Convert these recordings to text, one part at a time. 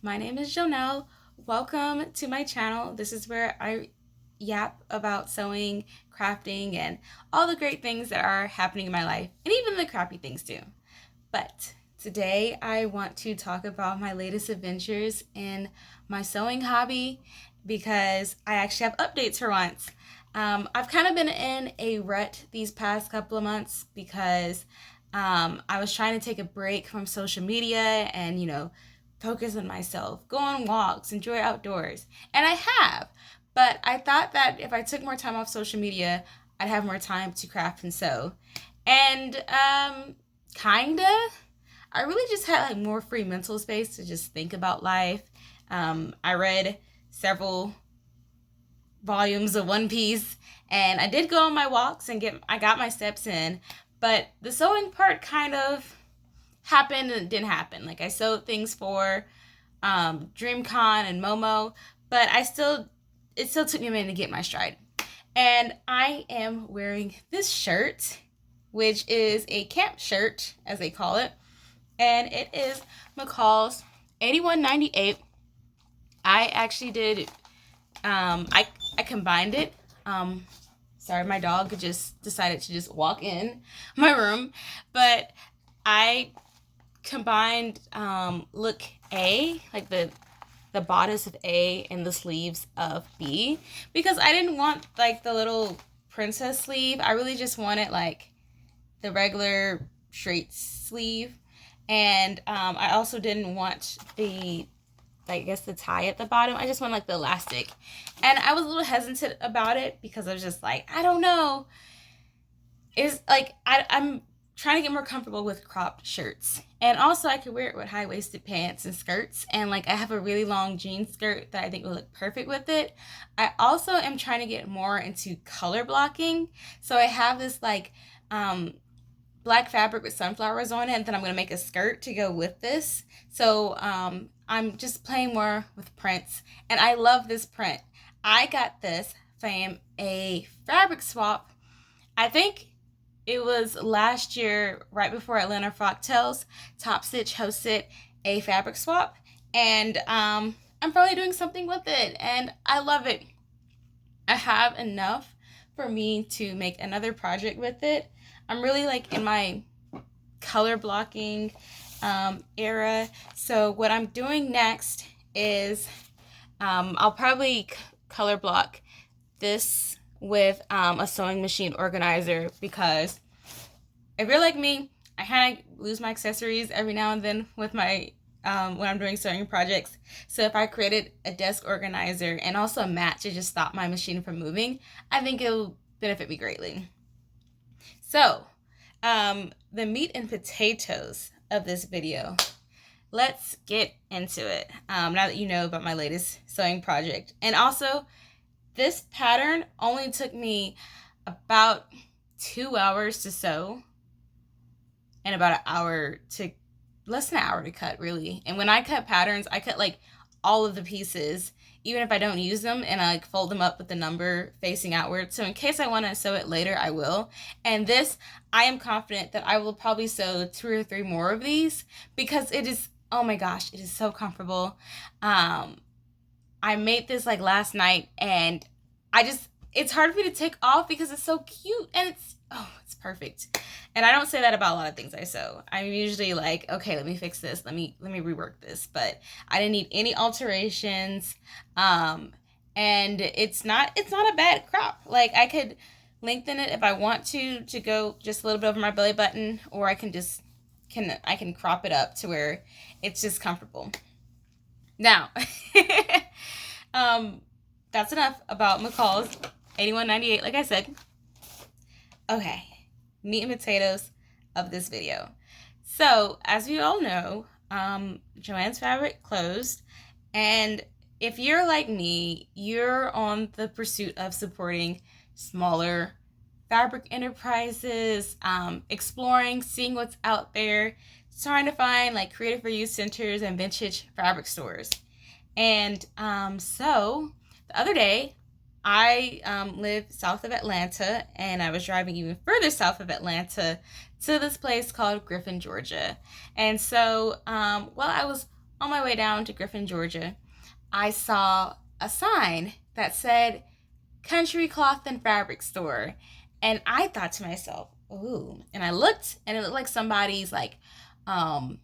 my name is Jonelle. Welcome to my channel. This is where I yap about sewing, crafting, and all the great things that are happening in my life, and even the crappy things too. But today I want to talk about my latest adventures in my sewing hobby because I actually have updates for once. I've kind of been in a rut these past couple of months because I was trying to take a break from social media and, focus on myself, go on walks, enjoy outdoors. And I have. But I thought that if I took more time off social media, I'd have more time to craft and sew. And kinda. I really just had like more free mental space to just think about life. I read several volumes of One Piece, and I did go on my walks and I got my steps in, but the sewing part kind of happened and it didn't happen. Like I sewed things for DreamCon and Momo, but it still took me a minute to get my stride. And I am wearing this shirt, which is a camp shirt, as they call it, and it is McCalls 8198. I actually did I combined it. Sorry, my dog just decided to just walk in my room, but I combined look A, like the bodice of A and the sleeves of B, because I didn't want like the little princess sleeve. I really just wanted like the regular straight sleeve, and I also didn't want the tie at the bottom. I just want like the elastic. And I was a little hesitant about it because I was just like, I don't know. It's like I'm trying to get more comfortable with cropped shirts. And also I could wear it with high-waisted pants and skirts. And like I have a really long jean skirt that I think will look perfect with it. I also am trying to get more into color blocking. So I have this like black fabric with sunflowers on it, and then I'm going to make a skirt to go with this. So I'm just playing more with prints, and I love this print. I got this from a fabric swap. I think it was last year, right before Atlanta Frocktails. Top Stitch hosted a fabric swap, and I'm probably doing something with it, and I love it. I have enough for me to make another project with it. I'm really like in my color blocking era. So what I'm doing next is I'll probably color block this with a sewing machine organizer, because if you're like me, I kind of lose my accessories every now and then with my when I'm doing sewing projects. So if I created a desk organizer and also a mat to just stop my machine from moving, I think it'll benefit me greatly. So, the meat and potatoes of this video. Let's get into it. Now that you know about my latest sewing project. And also, this pattern only took me about 2 hours to sew and about less than an hour to cut, really. And when I cut patterns, I cut like all of the pieces, even if I don't use them, and I like fold them up with the number facing outward. So in case I want to sew it later, I will. And this, I am confident that I will probably sew 2 or 3 more of these, because it is, oh my gosh, it is so comfortable. I made this like last night, and it's hard for me to take off because it's so cute, and it's perfect. And I don't say that about a lot of things I sew. I'm usually like, okay, let me fix this. Let me rework this. But I didn't need any alterations. And it's not a bad crop. Like I could lengthen it if I want to go just a little bit over my belly button, or I can crop it up to where it's just comfortable. Now, that's enough about McCalls 8198, like I said. Okay. Meat and potatoes of this video. So, as you all know, Joann's Fabric closed, and if you're like me, you're on the pursuit of supporting smaller fabric enterprises, exploring, seeing what's out there, trying to find like creative reuse centers and vintage fabric stores. And so the other day, I live south of Atlanta, and I was driving even further south of Atlanta to this place called Griffin, Georgia. And so while I was on my way down to Griffin, Georgia, I saw a sign that said Country Cloth and Fabric Store. And I thought to myself, ooh. And I looked, and it looked like somebody's like, I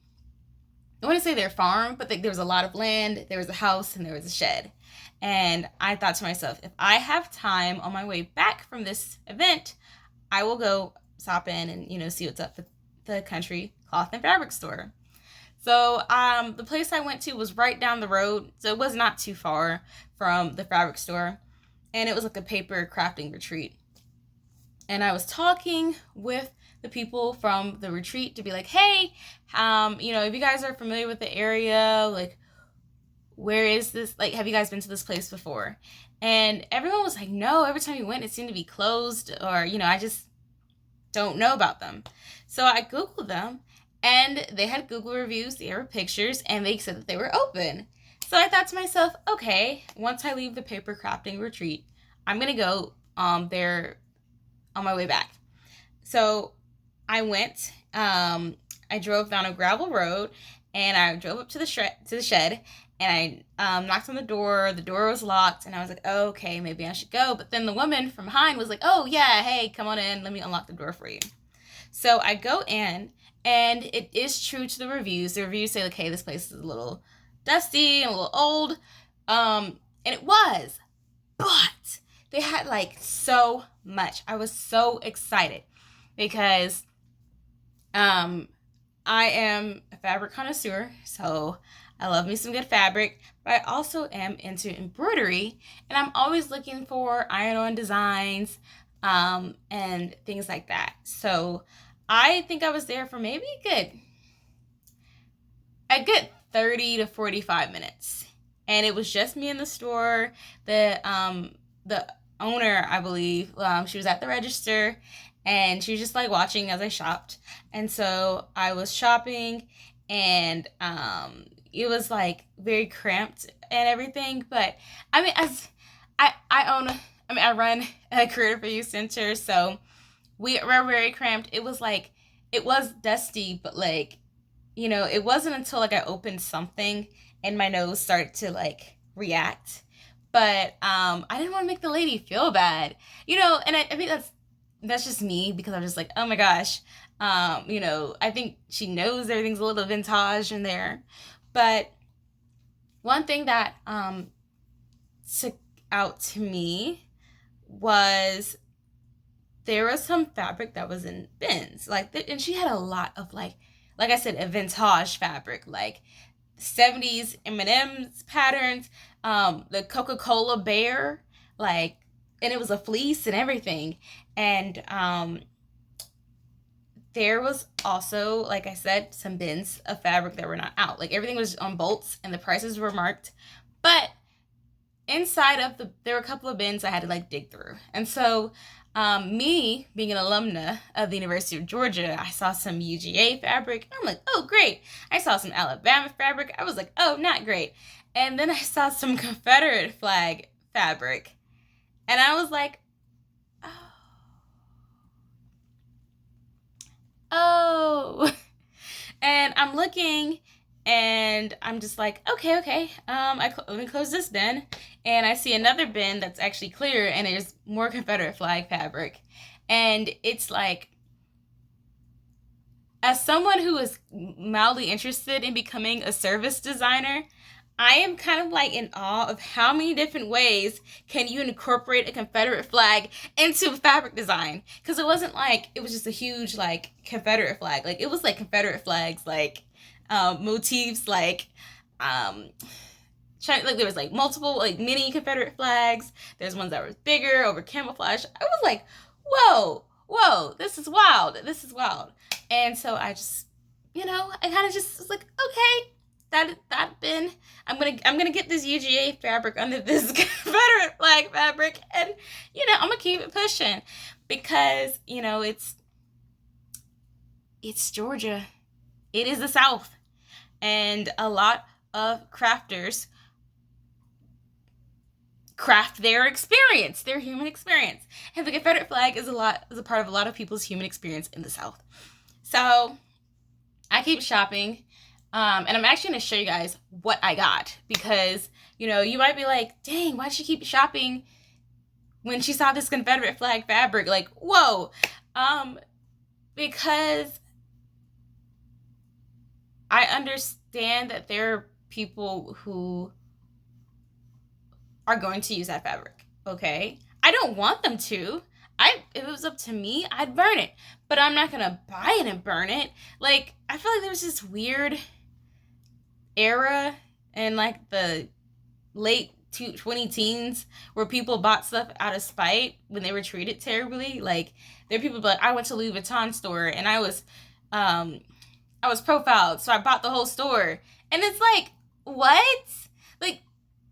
want to say their farm, but there was a lot of land, there was a house, and there was a shed. And I thought to myself, if I have time on my way back from this event, I will go stop in and, see what's up at the Country Cloth and Fabric Store. So the place I went to was right down the road, so it was not too far from the fabric store. And it was like a paper crafting retreat. And I was talking with the people from the retreat to be like, hey, if you guys are familiar with the area, like, where is this? Like, have you guys been to this place before? And everyone was like, no, every time we went, it seemed to be closed, or, I just don't know about them. So I Googled them, and they had Google reviews, there were pictures, and they said that they were open. So I thought to myself, okay, once I leave the paper crafting retreat, I'm going to go there on my way back. So I went, I drove down a gravel road, and I drove up to the shed, and I knocked on the door was locked, and I was like, oh, okay, maybe I should go. But then the woman from behind was like, oh yeah, hey, come on in, let me unlock the door for you. So I go in, and it is true to the reviews. The reviews say, like, hey, this place is a little dusty and a little old. And it was. But they had, like, so much. I was so excited because I am a fabric connoisseur, so I love me some good fabric, but I also am into embroidery, and I'm always looking for iron-on designs and things like that. So I think I was there for maybe a good 30 to 45 minutes. And it was just me in the store. The owner, I believe, she was at the register, and she was just like watching as I shopped. And so I was shopping, and it was like very cramped and everything. But I mean, I run a creative youth center, so we're very cramped. It was dusty, but like, it wasn't until like I opened something and my nose started to like react. But I didn't want to make the lady feel bad, and I think that's just me, because I'm just like, oh my gosh, I think she knows everything's a little vintage in there. But one thing that stuck out to me was there was some fabric that was in bins, and she had a lot of like I said, a vintage fabric, like 70s M&M's patterns, the Coca-Cola bear, and it was a fleece and everything. And there was also, like I said, some bins of fabric that were not out. Like, everything was on bolts and the prices were marked. But inside of there were a couple of bins I had to like dig through. And so me being an alumna of the University of Georgia, I saw some UGA fabric. I'm like, oh, great. I saw some Alabama fabric. I was like, oh, not great. And then I saw some Confederate flag fabric. And I was like, oh. And I'm looking, and I'm just like, okay. Let me close this bin. And I see another bin that's actually clear, and there's more Confederate flag fabric. And it's like, as someone who is mildly interested in becoming a service designer, I am kind of like in awe of how many different ways can you incorporate a Confederate flag into fabric design. Because it wasn't like it was just a huge like Confederate flag. Like, it was like Confederate flags, like motifs, like there was like multiple like mini Confederate flags. There's ones that were bigger over camouflage. I was like, whoa, this is wild. And so I just, I kind of just was like, okay, that bin, I'm gonna get this UGA fabric under this Confederate flag fabric, and I'm gonna keep it pushing, because it's Georgia, it is the South, and a lot of crafters craft their experience, their human experience, and the Confederate flag is a part of a lot of people's human experience in the South. So I keep shopping. And I'm actually going to show you guys what I got, because, you know, you might be like, dang, why'd she keep shopping when she saw this Confederate flag fabric? Like, whoa. Because I understand that there are people who are going to use that fabric, okay? I don't want them to. If it was up to me, I'd burn it. But I'm not gonna buy it and burn it. Like, I feel like there was this weird era in like the late 20 teens where people bought stuff out of spite when they were treated terribly. Like, there are people like, I went to Louis Vuitton store and I was profiled, so I bought the whole store. And it's like, what? Like,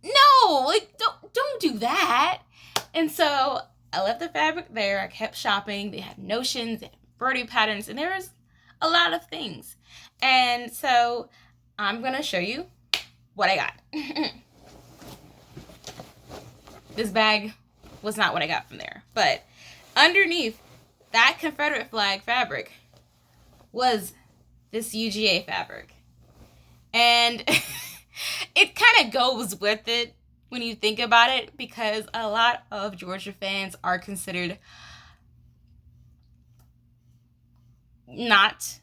no, like don't do that. And so I left the fabric there. I kept shopping. They had notions, they had embroidery patterns, and there was a lot of things. And so I'm gonna show you what I got. This bag was not what I got from there, but underneath that Confederate flag fabric was this UGA fabric. And it kind of goes with it when you think about it, because a lot of Georgia fans are considered not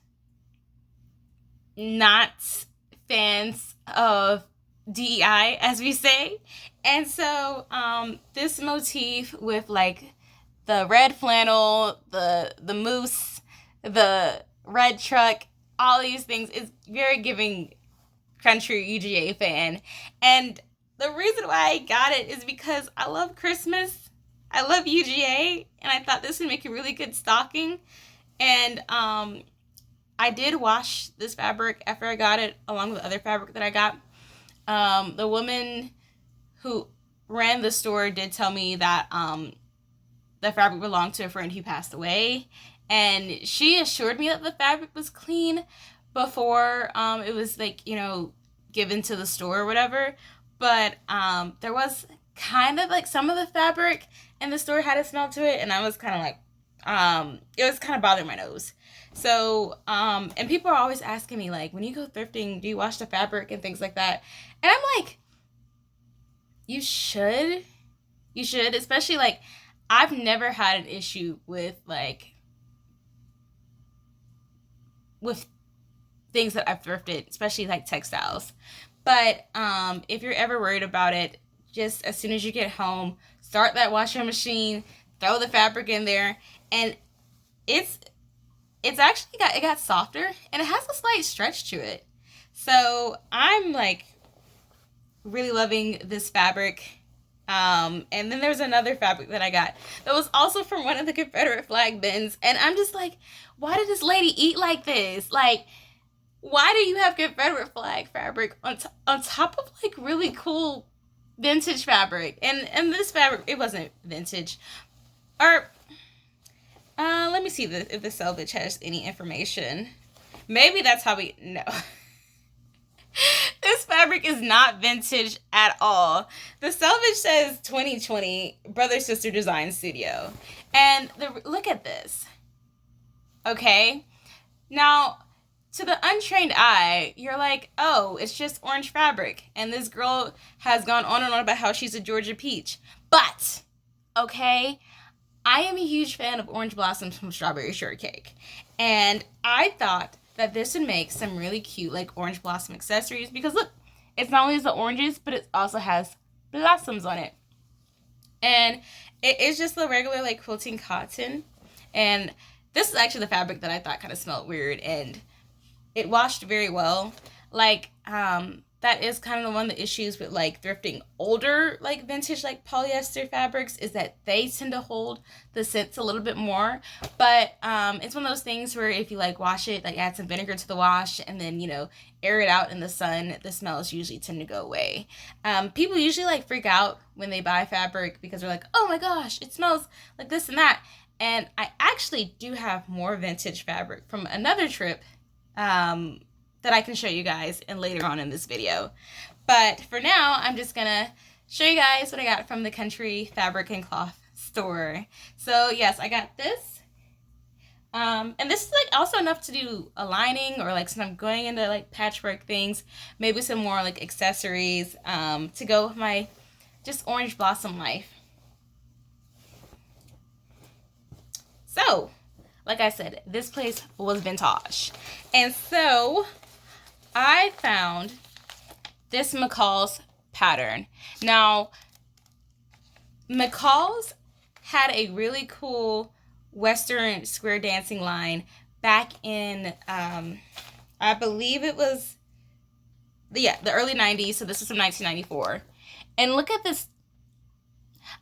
fans of DEI, as we say. And so this motif with like the red flannel, the moose, the red truck, all these things is very giving country UGA fan. And the reason why I got it is because I love Christmas. I love UGA, and I thought this would make a really good stocking. And I did wash this fabric after I got it, along with other fabric that I got. The woman who ran the store did tell me that the fabric belonged to a friend who passed away, and she assured me that the fabric was clean before it was, like, you know, given to the store or whatever. But there was kind of like some of the fabric in the store had a smell to it, and I was kind of like, it was kind of bothering my nose. So and people are always asking me, like, when you go thrifting, do you wash the fabric and things like that? And I'm like, you should, especially, like, I've never had an issue with things that I've thrifted, especially like textiles. But if you're ever worried about it, just as soon as you get home, start that washing machine, throw the fabric in there, and it's actually got softer, and it has a slight stretch to it. So I'm like really loving this fabric. And then there's another fabric that I got that was also from one of the Confederate flag bins, and I'm just like, why did this lady eat like this? Like, why do you have Confederate flag fabric on top of like really cool vintage fabric? And this fabric, it wasn't vintage. Or let me see if the selvage has any information. Maybe that's how we know. This fabric is not vintage at all. The selvage says 2020 Brother Sister Design Studio. And look at this. Okay? Now, to the untrained eye, you're like, oh, it's just orange fabric. And this girl has gone on and on about how she's a Georgia peach. But, okay, I am a huge fan of orange blossoms from Strawberry Shortcake. And I thought that this would make some really cute, like, orange blossom accessories. Because, look, it's not only the oranges, but it also has blossoms on it. And it is just the regular, like, quilting cotton. And this is actually the fabric that I thought kind of smelled weird. And it washed very well. Like, that is kind of one of the issues with, like, thrifting older, like, vintage, like, polyester fabrics, is that they tend to hold the scents a little bit more. But it's one of those things where if you, like, wash it, like, add some vinegar to the wash and then, you know, air it out in the sun, the smells usually tend to go away. People usually, like, freak out when they buy fabric because they're like, oh my gosh, it smells like this and that. And I actually do have more vintage fabric from another trip that I can show you guys and later on in this video. But for now, I'm just gonna show you guys what I got from the Country Fabric and Cloth store. So yes, I got this. And this is like also enough to do a lining, or like some going into like patchwork things, maybe some more like accessories to go with my just orange blossom life. So, like I said, this place was vintage. And so I found this McCalls pattern. Now, McCalls had a really cool Western square dancing line back in, I believe it was, the early 90s. So this was from 1994. And look at this.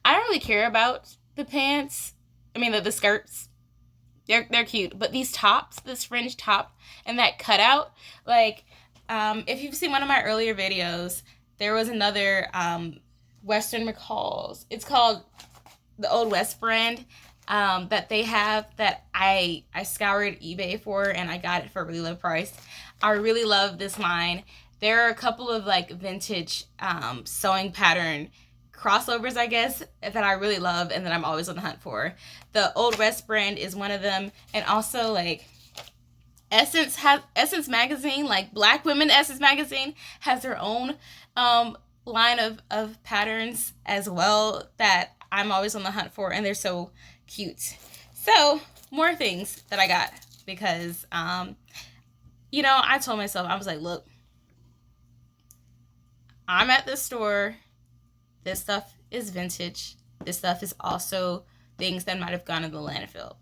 I don't really care about the pants. I mean, the skirts. They're cute. But these tops, this fringe top and that cutout, like, if you've seen one of my earlier videos, there was another Western McCalls. It's called the Old West brand that they have, that I scoured eBay for, and I got it for a really low price. I really love this line. There are a couple of like vintage sewing pattern crossovers, I guess, that I really love and that I'm always on the hunt for. The Old West brand is one of them, and also like Essence magazine, like Black Women Essence magazine, has their own line of patterns as well that I'm always on the hunt for, and they're so cute. So more things that I got because you know, I told myself, I was like, look, I'm at the store. This stuff is vintage. This stuff is also things that might have gone in the landfill.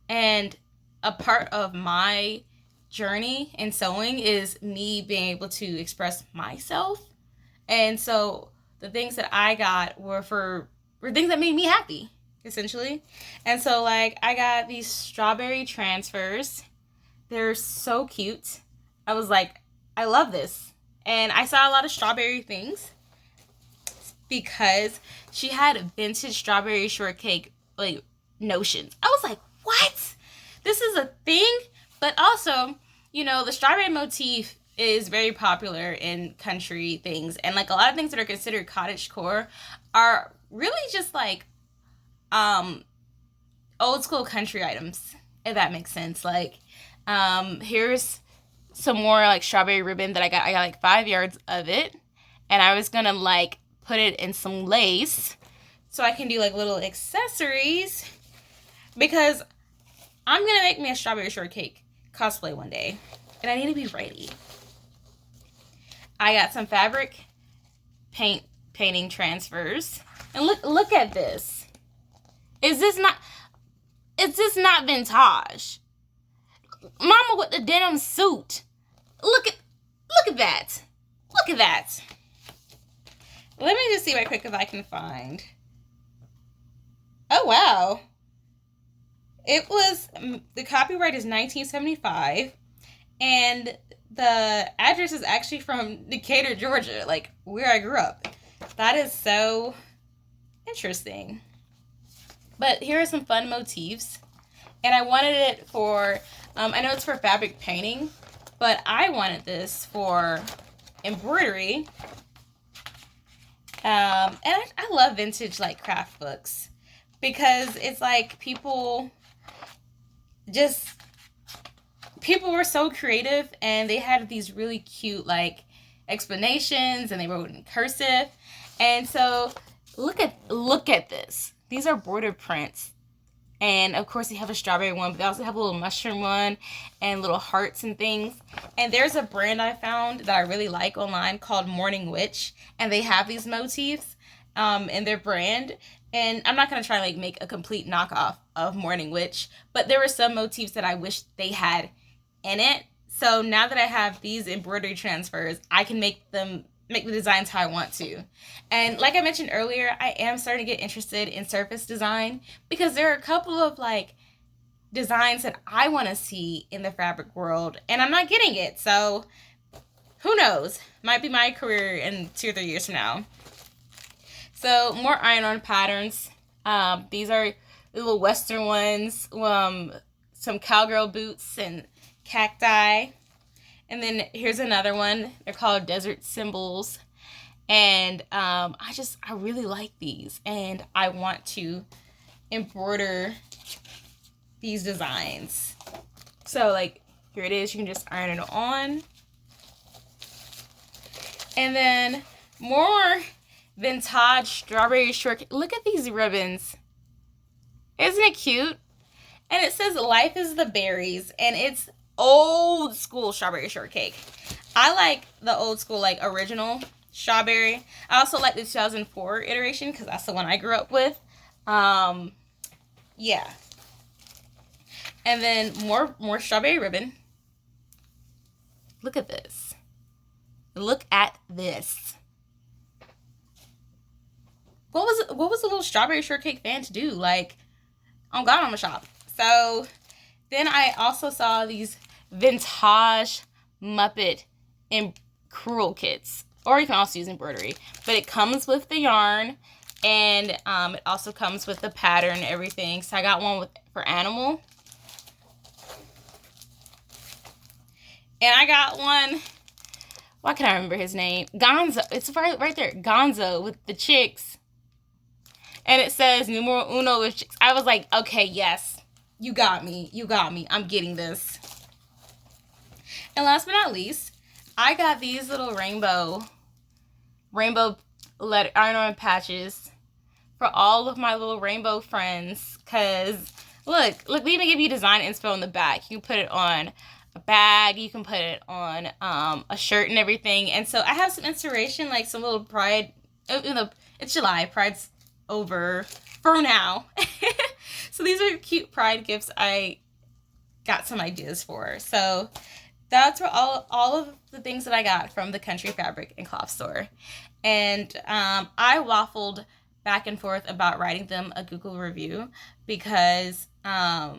And a part of my journey in sewing is me being able to express myself. And so the things that I got were things that made me happy, essentially. And so like I got these strawberry transfers. They're so cute. I was like, I love this. And I saw a lot of strawberry things because she had vintage strawberry shortcake like notions. I was like, what? This is a thing? But also, you know, the strawberry motif is very popular in country things, and like a lot of things that are considered cottagecore are really just like old school country items, if that makes sense. Like here's some more like strawberry ribbon that I got like 5 yards of it, and I was gonna like put it in some lace so I can do like little accessories, because I'm gonna make me a strawberry shortcake cosplay one day, and I need to be ready. I got some fabric painting transfers, and look at this. Is this not vintage? Mama with the denim suit. Look at that. Look at that. Let me just see right quick if I can find. Oh wow. It was, the copyright is 1975, and the address is actually from Decatur, Georgia, like where I grew up. That is so interesting. But here are some fun motifs, and I wanted it for, I know it's for fabric painting, but I wanted this for embroidery. And I love vintage like craft books, because it's like people were so creative, and they had these really cute like explanations, and they wrote in cursive. And so look at this. These are border prints, and of course they have a strawberry one, but they also have a little mushroom one and little hearts and things. And there's a brand I found that I really like online called Morning Witch, and they have these motifs in their brand. And I'm not going to try to like make a complete knockoff of Morning Witch, but there were some motifs that I wish they had in it. So now that I have these embroidery transfers, I can make the designs how I want to. And like I mentioned earlier, I am starting to get interested in surface design, because there are a couple of like designs that I want to see in the fabric world, and I'm not getting it. So who knows? Might be my career in 2 or 3 years from now. So more iron-on patterns. These are little Western ones. Some cowgirl boots and cacti. And then here's another one. They're called Desert Symbols. And I really like these. And I want to embroider these designs. So like here it is. You can just iron it on. And then more vintage strawberry shortcake. Look at these ribbons. Isn't it cute? And it says life is the berries, and it's old school strawberry shortcake. I like the old school, like original strawberry. I also like the 2004 iteration because that's the one I grew up with. Yeah. And then more strawberry ribbon. Look at this. Look at this. What was a little strawberry shortcake fan to do? Like, oh God, I'm a shop. So then I also saw these vintage Muppet and crewel kits, or you can also use embroidery, but it comes with the yarn, and it also comes with the pattern and everything. So I got one for animal, and I got one. Why can't I remember his name? Gonzo. It's right there. Gonzo with the chicks. And it says numero uno with chicks. I was like, okay, yes. You got me. You got me. I'm getting this. And last but not least, I got these little rainbow letter iron-on patches for all of my little rainbow friends. Because, look, they even give you design inspo on the back. You can put it on a bag, you can put it on a shirt and everything. And so I have some inspiration, like some little pride. It's July, Pride's over for now. So these are cute pride gifts I got some ideas for. So that's for all of the things that I got from the Country Fabric and Cloth store. And I waffled back and forth about writing them a Google review because I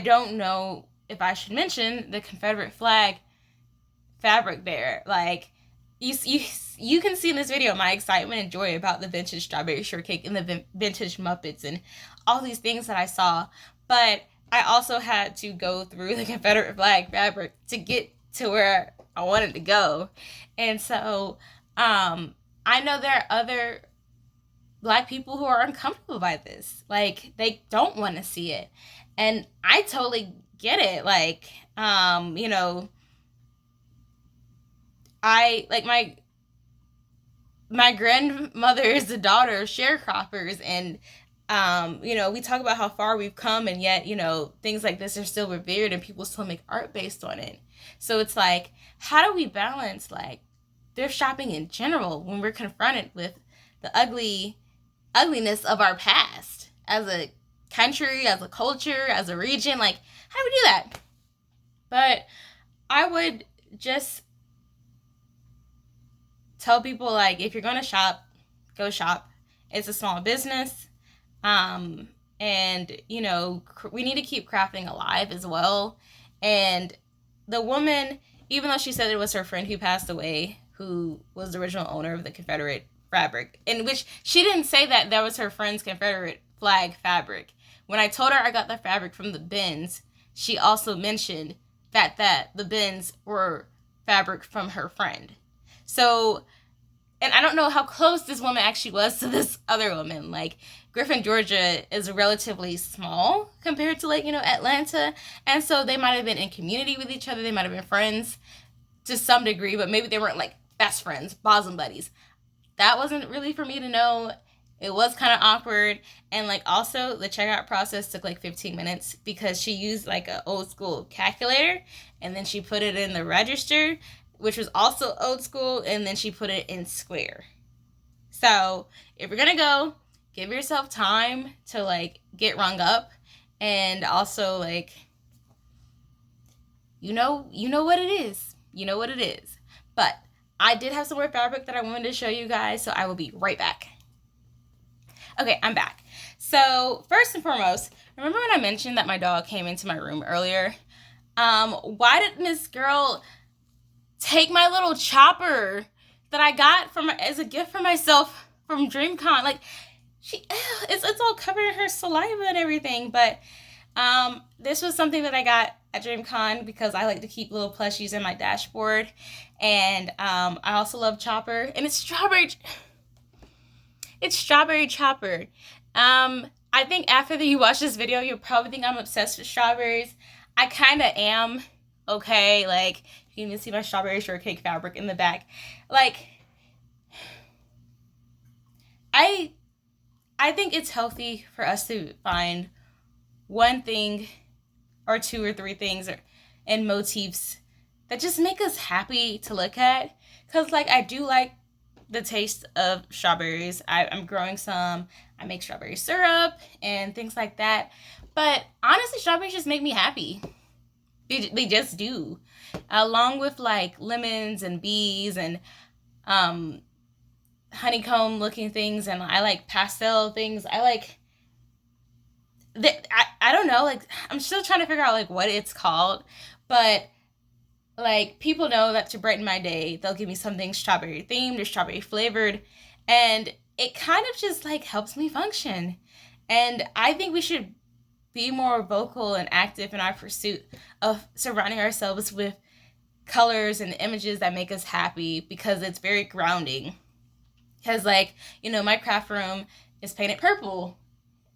don't know if I should mention the Confederate flag fabric there. Like, you can see in this video my excitement and joy about the vintage strawberry shortcake and the vintage Muppets and all these things that I saw. But I also had to go through the Confederate flag fabric to get to where I wanted to go. And so I know there are other Black people who are uncomfortable by this. Like, they don't want to see it. And I totally get it. Like, you know, I, like, my grandmother's the daughter of sharecroppers, and, you know, we talk about how far we've come, and yet, you know, things like this are still revered, and people still make art based on it. So it's like, how do we balance, like, thrift shopping in general when we're confronted with the ugliness of our past as a country, as a culture, as a region? Like, how do we do that? But I would just tell people, like, if you're going to shop, go shop. It's a small business. And, you know, we need to keep crafting alive as well. And the woman, even though she said it was her friend who passed away, who was the original owner of the Confederate fabric, in which she didn't say that was her friend's Confederate flag fabric. When I told her I got the fabric from the bins, she also mentioned that the bins were fabric from her friend. So, and I don't know how close this woman actually was to this other woman. Like, Griffin, Georgia is relatively small compared to, like, you know, Atlanta. And so they might have been in community with each other. They might have been friends to some degree, but maybe they weren't, like, best friends, bosom buddies. That wasn't really for me to know. It was kind of awkward. And, like, also the checkout process took like 15 minutes because she used like an old school calculator, and then she put it in the register, which was also old school, and then she put it in Square. So if you're gonna go, give yourself time to, like, get rung up, and also, like, you know what it is. You know what it is. But I did have some more fabric that I wanted to show you guys, so I will be right back. Okay, I'm back. So first and foremost, remember when I mentioned that my dog came into my room earlier? Why didn't this girl take my little chopper that I got as a gift for myself from DreamCon? Like, it's all covered in her saliva and everything. But this was something that I got at DreamCon because I like to keep little plushies in my dashboard. And I also love Chopper, and it's strawberry Chopper. I I think after you watch this video, you'll probably think I'm obsessed with strawberries. I kind of am. Okay, like, you can even see my strawberry shortcake fabric in the back. Like, I think it's healthy for us to find one thing or two or three things and motifs that just make us happy to look at. Because, like, I do like the taste of strawberries. I'm growing some. I make strawberry syrup and things like that. But honestly, strawberries just make me happy. They just do. Along with, like, lemons and bees and honeycomb looking things, and I like pastel things. I like I don't know, like, I'm still trying to figure out, like, what it's called, but, like, people know that to brighten my day, they'll give me something strawberry themed or strawberry flavored, and it kind of just, like, helps me function. And I think we should be more vocal and active in our pursuit of surrounding ourselves with colors and images that make us happy, because it's very grounding. Because, like, you know, my craft room is painted purple,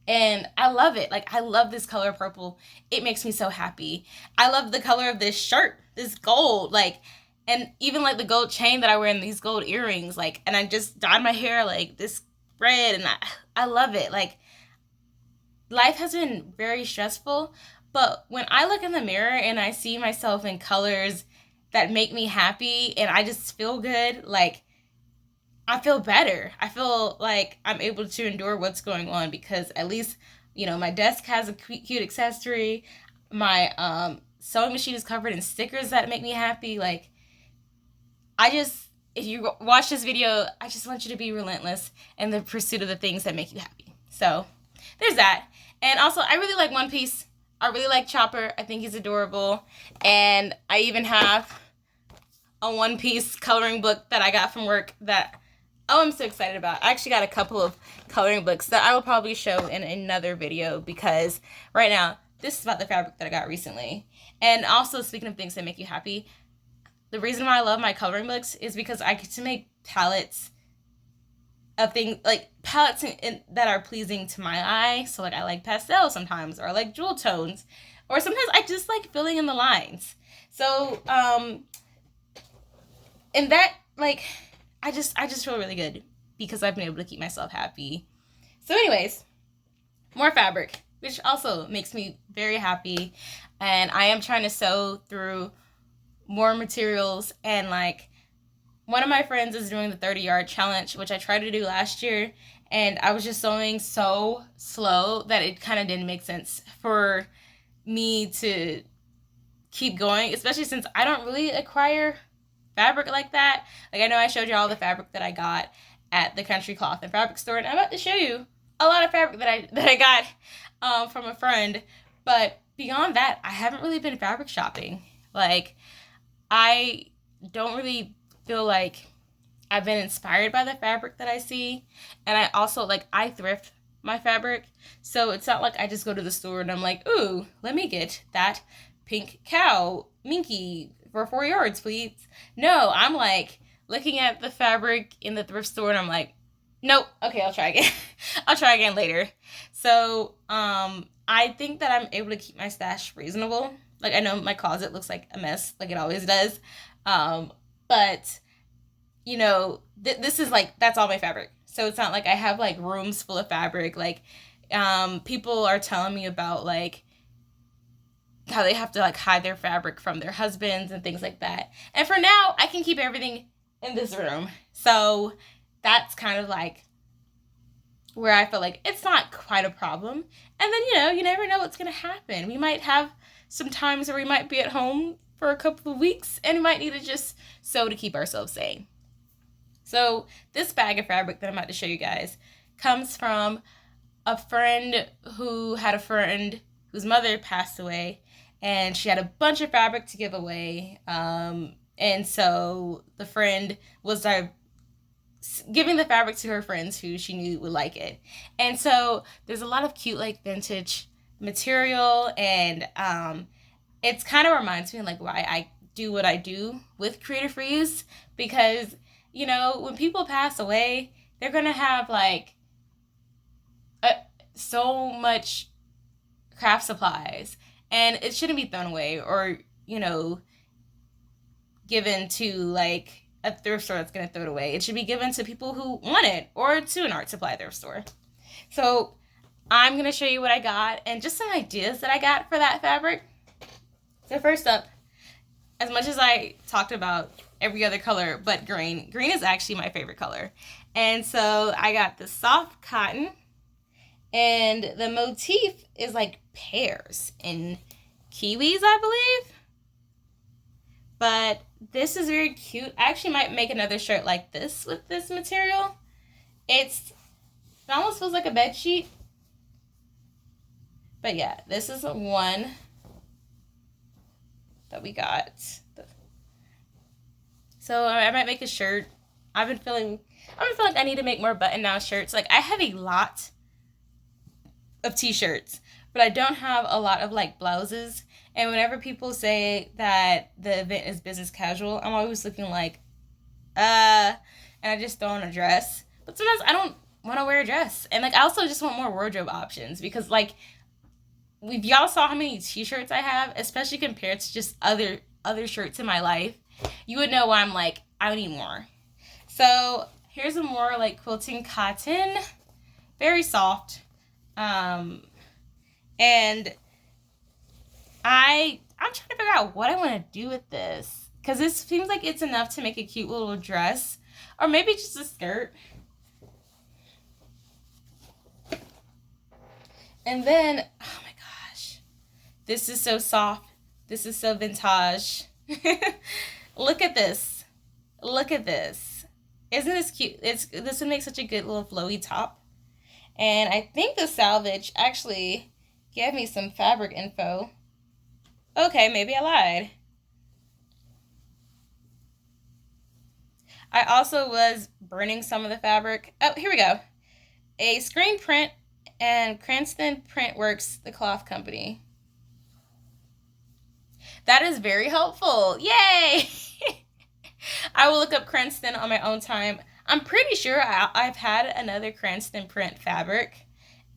and I love it. Like, I love this color purple. It makes me so happy. I love the color of this shirt, this gold, like, and even, like, the gold chain that I wear and these gold earrings, like, and I just dyed my hair, like, this red, and I love it. Like, life has been very stressful, but when I look in the mirror and I see myself in colors that make me happy and I just feel good, like, I feel better. I feel like I'm able to endure what's going on, because at least, you know, my desk has a cute accessory. My sewing machine is covered in stickers that make me happy. Like, if you watch this video, I just want you to be relentless in the pursuit of the things that make you happy. So there's that. And also, I really like One Piece. I really like Chopper. I think he's adorable. And I even have a One Piece coloring book that I got from work that, oh, I'm so excited about. I actually got a couple of coloring books that I will probably show in another video, because right now, this is about the fabric that I got recently. And also, speaking of things that make you happy, the reason why I love my coloring books is because I get to make palettes of things, like palettes that are pleasing to my eye. So, like, I like pastel sometimes, or I like jewel tones, or sometimes I just like filling in the lines. So, and that, like, I just feel really good because I've been able to keep myself happy. So anyways, more fabric, which also makes me very happy. And I am trying to sew through more materials. And, like, one of my friends is doing the 30-yard challenge, which I tried to do last year. And I was just sewing so slow that it kind of didn't make sense for me to keep going, especially since I don't really acquire fabric like that. Like, I know I showed you all the fabric that I got at the Country Cloth and Fabric store, and I'm about to show you a lot of fabric that I got from a friend. But beyond that, I haven't really been fabric shopping. Like, I don't really feel like I've been inspired by the fabric that I see. And I also, like, I thrift my fabric, so it's not like I just go to the store and I'm like, ooh, let me get that pink cow minky for 4 yards, please. No, I'm, like, looking at the fabric in the thrift store and I'm like, nope, okay, I'll try again. I'll try again later. So, I think that I'm able to keep my stash reasonable. Like, I know my closet looks like a mess, like it always does. But, you know, this is, like, that's all my fabric. So it's not like I have, like, rooms full of fabric. Like, people are telling me about, like, how they have to, like, hide their fabric from their husbands and things like that. And for now, I can keep everything in this room. So that's kind of, like, where I feel like it's not quite a problem. And then, you know, you never know what's going to happen. We might have some times where we might be at home for a couple of weeks and we might need to just sew to keep ourselves sane. So this bag of fabric that I'm about to show you guys comes from a friend who had a friend whose mother passed away, and she had a bunch of fabric to give away. And so the friend was giving the fabric to her friends who she knew would like it. And so there's a lot of cute, like, vintage material, and it's kind of reminds me of, like, why I do what I do with Creative Reuse, because, you know, when people pass away, they're gonna have, like, so much craft supplies, and it shouldn't be thrown away or, given to like a thrift store that's going to throw it away. It should be given to people who want it, or to an art supply thrift store. So I'm going to show you what I got and just some ideas that I got for that fabric. So first up, as much as I talked about every other color but green is actually my favorite color. And so I got the soft cotton, and the motif is like pears and kiwis, I believe. But this is very cute. I actually might make another shirt like this with this material. It almost feels like a bed sheet. But yeah, this is one that we got. So I might make a shirt. I've been feeling like I need to make more button-down shirts. Like, I have a lot of t-shirts, but I don't have a lot of like blouses. And whenever people say that the event is business casual, I'm always looking like, and I just throw on a dress. But sometimes I don't want to wear a dress. And like, I also just want more wardrobe options, because like, if y'all saw how many t-shirts I have, especially compared to just other shirts in my life, you would know why I'm like, I need more. So here's a more like quilting cotton, very soft. And I'm trying to figure out what I want to do with this, because this seems like it's enough to make a cute little dress, or maybe just a skirt. And then, oh my gosh, this is so soft. This is so vintage. Look at this. Look at this. Isn't this cute? This would make such a good little flowy top. And I think the salvage actually gave me some fabric info. Okay, maybe I lied. I also was burning some of the fabric. Oh, here we go. A screen print, and Cranston Printworks, the cloth company. That is very helpful. Yay! I will look up Cranston on my own time. I'm pretty sure I've had another Cranston print fabric,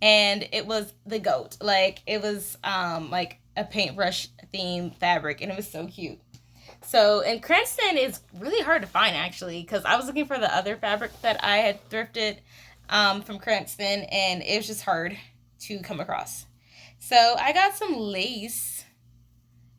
and it was the GOAT. Like, it was like a paintbrush themed fabric, and it was so cute. So, and Cranston is really hard to find, actually, because I was looking for the other fabric that I had thrifted from Cranston, and it was just hard to come across. So I got some lace,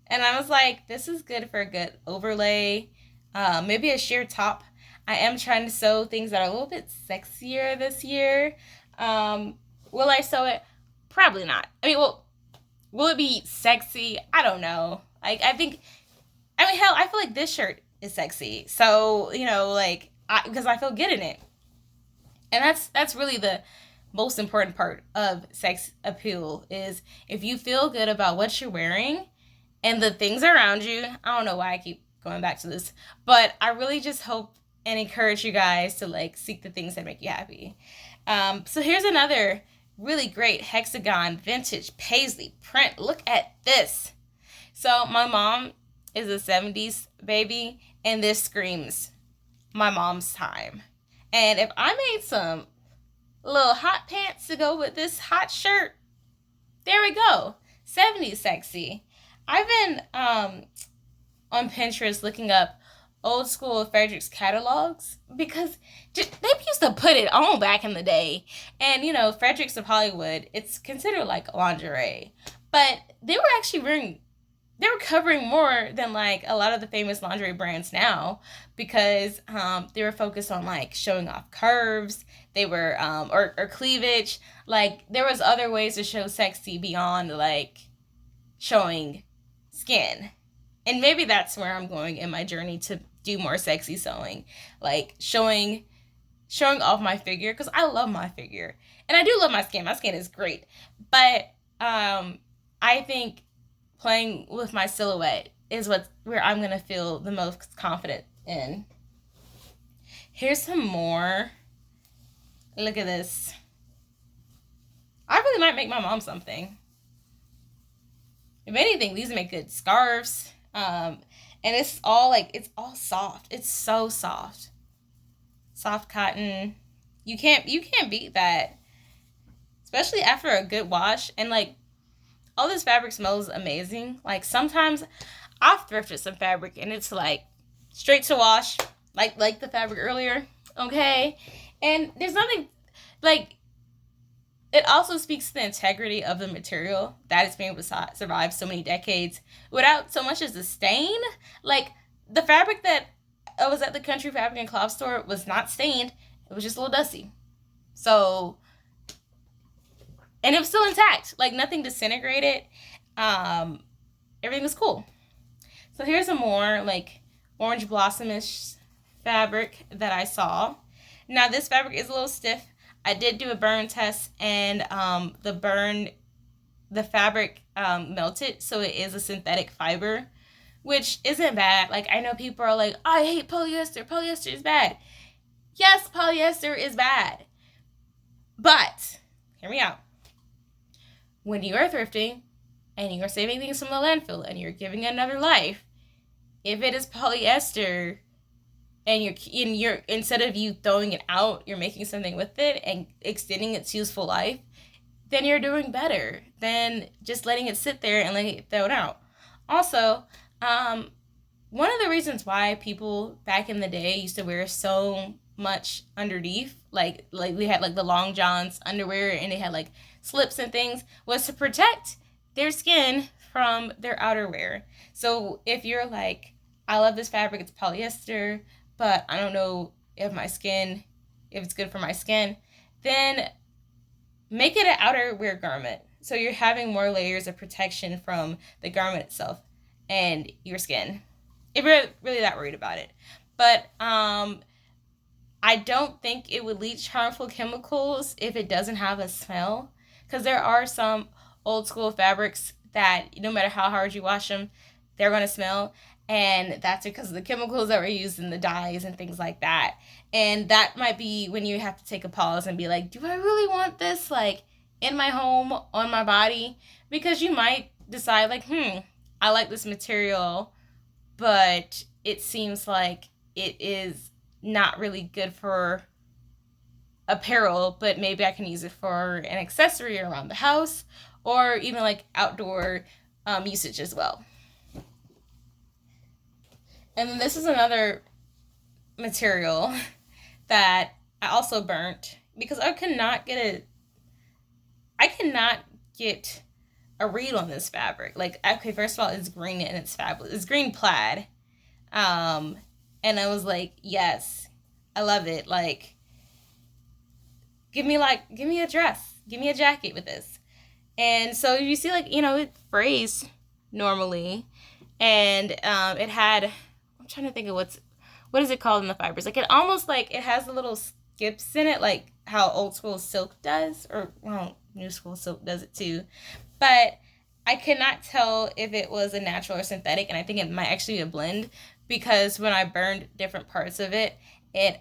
and I was like, this is good for a good overlay, maybe a sheer top. I am trying to sew things that are a little bit sexier this year. Will I sew it? Probably not. I mean, well, will it be sexy? I don't know. Like, hell, I feel like this shirt is sexy. So, like, because I feel good in it. And that's really the most important part of sex appeal, is if you feel good about what you're wearing and the things around you. I don't know why I keep going back to this, but I really just hope and encourage you guys to like seek the things that make you happy. So here's another really great hexagon vintage paisley print. Look at this. So my mom is a 70s baby, and this screams my mom's time. And if I made some little hot pants to go with this hot shirt, there we go. 70s sexy. I've been on Pinterest looking up old school Frederick's catalogs, because they used to put it on back in the day. And, Frederick's of Hollywood, it's considered like lingerie. But they were covering more than like a lot of the famous lingerie brands now, because they were focused on like showing off curves. They were or cleavage. Like, there was other ways to show sexy beyond like showing skin. And maybe that's where I'm going in my journey to do more sexy sewing, like showing off my figure, because I love my figure, and I do love my skin. My skin is great, but I think playing with my silhouette is where I'm gonna feel the most confident in. Here's some more. Look at this. I really might make my mom something. If anything, these make good scarves. And it's all soft. It's so soft. Soft cotton. You can't beat that. especially after a good wash. And like all this fabric smells amazing. Like sometimes I've thrifted some fabric and it's like straight to wash, like the fabric earlier, okay? And there's nothing like, it also speaks to the integrity of the material that it's been able to survive so many decades without so much as a stain. Like the fabric that was at the Country Fabric and Cloth store was not stained. It was just a little dusty. So, and it was still intact. Like nothing disintegrated. Everything was cool. So here's a more like orange blossomish fabric that I saw. Now this fabric is a little stiff. I did do a burn test, and the fabric melted, so it is a synthetic fiber, which isn't bad. Like I know people are like, I hate polyester. Polyester is bad. Yes, polyester is bad. But hear me out. When you are thrifting and you are saving things from the landfill and you're giving it another life, if it is polyester and you're instead of you throwing it out, you're making something with it and extending its useful life, then you're doing better than just letting it sit there and letting it throw it out. Also, one of the reasons why people back in the day used to wear so much underneath, like we had like the long johns underwear and they had like slips and things, was to protect their skin from their outerwear. So if you're like, I love this fabric, it's polyester, but I don't know if it's good for my skin, then make it an outerwear garment. So you're having more layers of protection from the garment itself and your skin, if you're really that worried about it. But I don't think it would leach harmful chemicals if it doesn't have a smell, because there are some old school fabrics that no matter how hard you wash them, they're going to smell. And that's because of the chemicals that were used in the dyes and things like that. And that might be when you have to take a pause and be like, do I really want this like in my home, on my body? Because you might decide like, I like this material, but it seems like it is not really good for apparel, but maybe I can use it for an accessory around the house or even like outdoor usage as well. And then this is another material that I also burnt because I cannot get a read on this fabric. Like, okay, first of all, it's green and it's fabulous. It's green plaid. And I was like, yes, I love it. Like, give me a dress. Give me a jacket with this. And so you see, like, it frays normally. And it had, I'm trying to think of what is it called in the fibers? Like, it almost like it has the little skips in it, like how old school silk does, or well, new school silk does it too. But I could not tell if it was a natural or synthetic, and I think it might actually be a blend, because when I burned different parts of it, it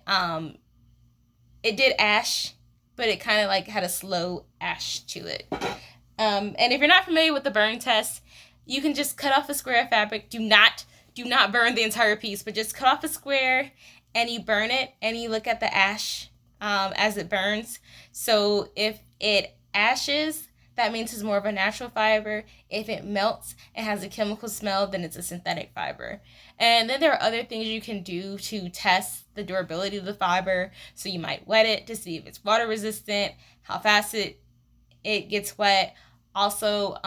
did ash, but it kind of like had a slow ash to it. And if you're not familiar with the burn test, you can just cut off a square of fabric. Do not burn the entire piece, but just cut off a square and you burn it and you look at the ash as it burns. So if it ashes, that means it's more of a natural fiber. If it melts and has a chemical smell, then it's a synthetic fiber. And then there are other things you can do to test the durability of the fiber. So you might wet it to see if it's water resistant, how fast it gets wet. Also,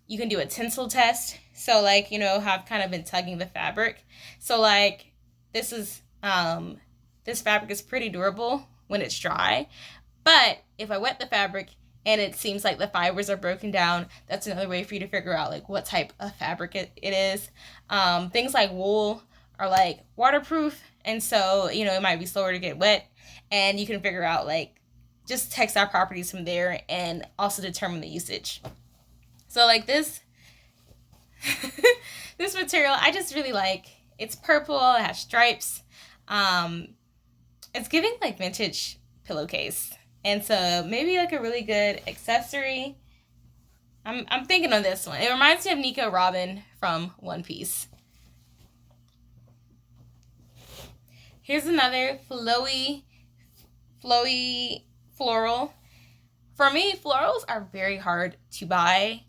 you can do a tensile test. So like, how I've kind of been tugging the fabric. So like this fabric is pretty durable when it's dry. But if I wet the fabric and it seems like the fibers are broken down, that's another way for you to figure out like what type of fabric it is. Things like wool are like waterproof, and so it might be slower to get wet, and you can figure out like just textile properties from there and also determine the usage. So like this this material I just really like. It's purple, it has stripes. It's giving like vintage pillowcase. And so maybe like a really good accessory. I'm thinking of this one. It reminds me of Nico Robin from One Piece. Here's another flowy floral For me, florals are very hard to buy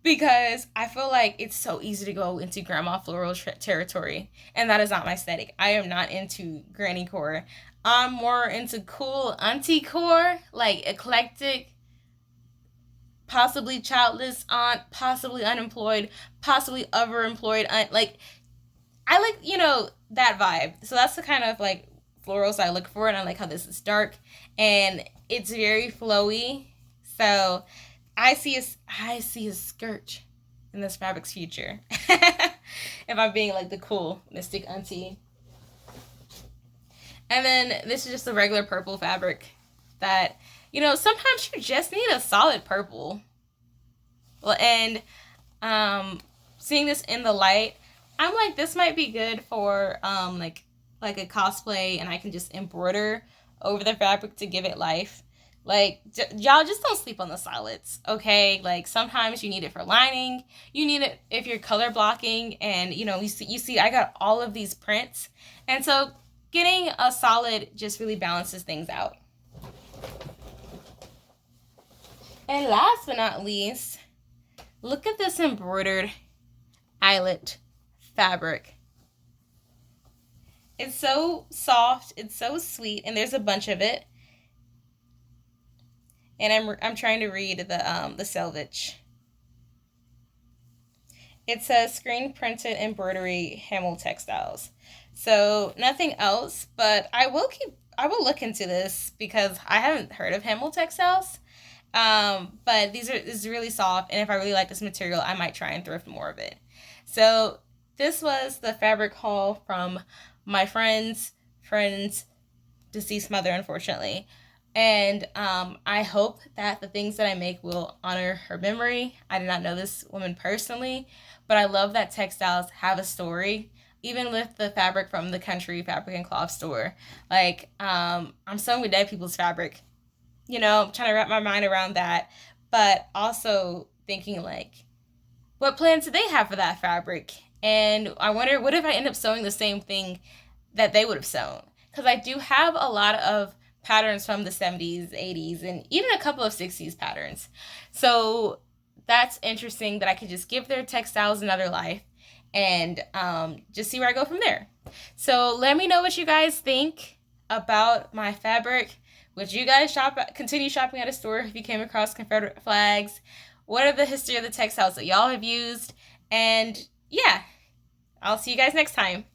because I feel like it's so easy to go into grandma floral territory, and that is not my aesthetic. I am not into granny core. I'm more into cool auntie core, like eclectic, possibly childless aunt, possibly unemployed, possibly overemployed aunt. Like I like, that vibe. So that's the kind of like florals I look for, and I like how this is dark and it's very flowy. So I see a skirt in this fabric's future. If I'm being like the cool mystic auntie. And then this is just a regular purple fabric that, sometimes you just need a solid purple. Well, and seeing this in the light, I'm like, this might be good for like a cosplay, and I can just embroider over the fabric to give it life. Like, y'all just don't sleep on the solids, okay? Like, sometimes you need it for lining. You need it if you're color blocking, and, you see I got all of these prints. And so getting a solid just really balances things out. And last but not least, look at this embroidered eyelet fabric. It's so soft, it's so sweet, and there's a bunch of it. And I'm trying to read the selvage. It says screen printed embroidery Hamel textiles. So nothing else, but I will look into this because I haven't heard of Hamel textiles. But this is really soft, and if I really like this material, I might try and thrift more of it. So this was the fabric haul from my friend's deceased mother, unfortunately. And I hope that the things that I make will honor her memory. I did not know this woman personally, but I love that textiles have a story, even with the fabric from the country fabric and cloth store. Like, I'm sewing with dead people's fabric, trying to wrap my mind around that, but also thinking like, what plans do they have for that fabric? And I wonder, what if I end up sewing the same thing that they would have sewn? Because I do have a lot of patterns from the 70s, 80s, and even a couple of 60s patterns. So that's interesting that I could just give their textiles another life and just see where I go from there. So let me know what you guys think about my fabric. Would you guys continue shopping at a store if you came across Confederate flags? What are the history of the textiles that y'all have used? And yeah, I'll see you guys next time.